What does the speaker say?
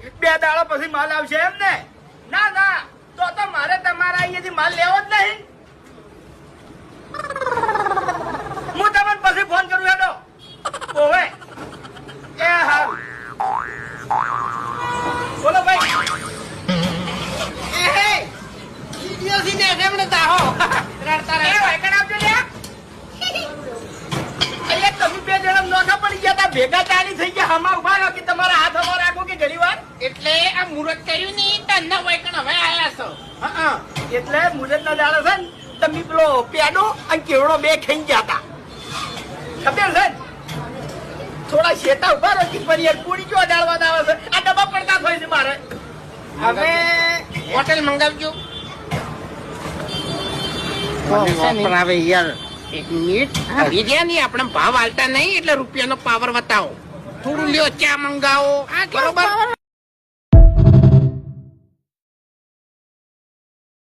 2 દાડા પછી માલ આવશે એમ ને? ના ના, તો મારે તમારા અહીંયાથી માલ લેવો જ નહીં. હું તમને પછી ફોન કરું. હેડો. ઓવે એ હા, બોલો ભાઈ. ભેગા ચાલી થઈ ગયા. હમા ઉભા રહો કે તમારા હાથ હમા રાખો કે ઘણી વાર. એટલે આ મુહૂર્ત કર્યું ને તન્ના વૈકણ હવે આયા છો. હા, એટલે મુહૂર્ત ના દાડે છે ને તમે પેલો પેડો અને કેવડો 2 ખાઈ ગયા હતા. ખબર છે? થોડા શેતા ઉભા રહો કે ફરી યાર પૂરી જો અડાડવા આવે છે. આ ડબ્બા પડતા થાય છે મારે. હવે હોટેલ મંગાવજો. આવે યાર 1 મિનિટ. બીજા નહીં આપણે ભાવ હાલતા નહીં એટલે રૂપિયાનો પાવર બતાવો. થોડું લ્યો, ચા મંગાવો. બરોબર.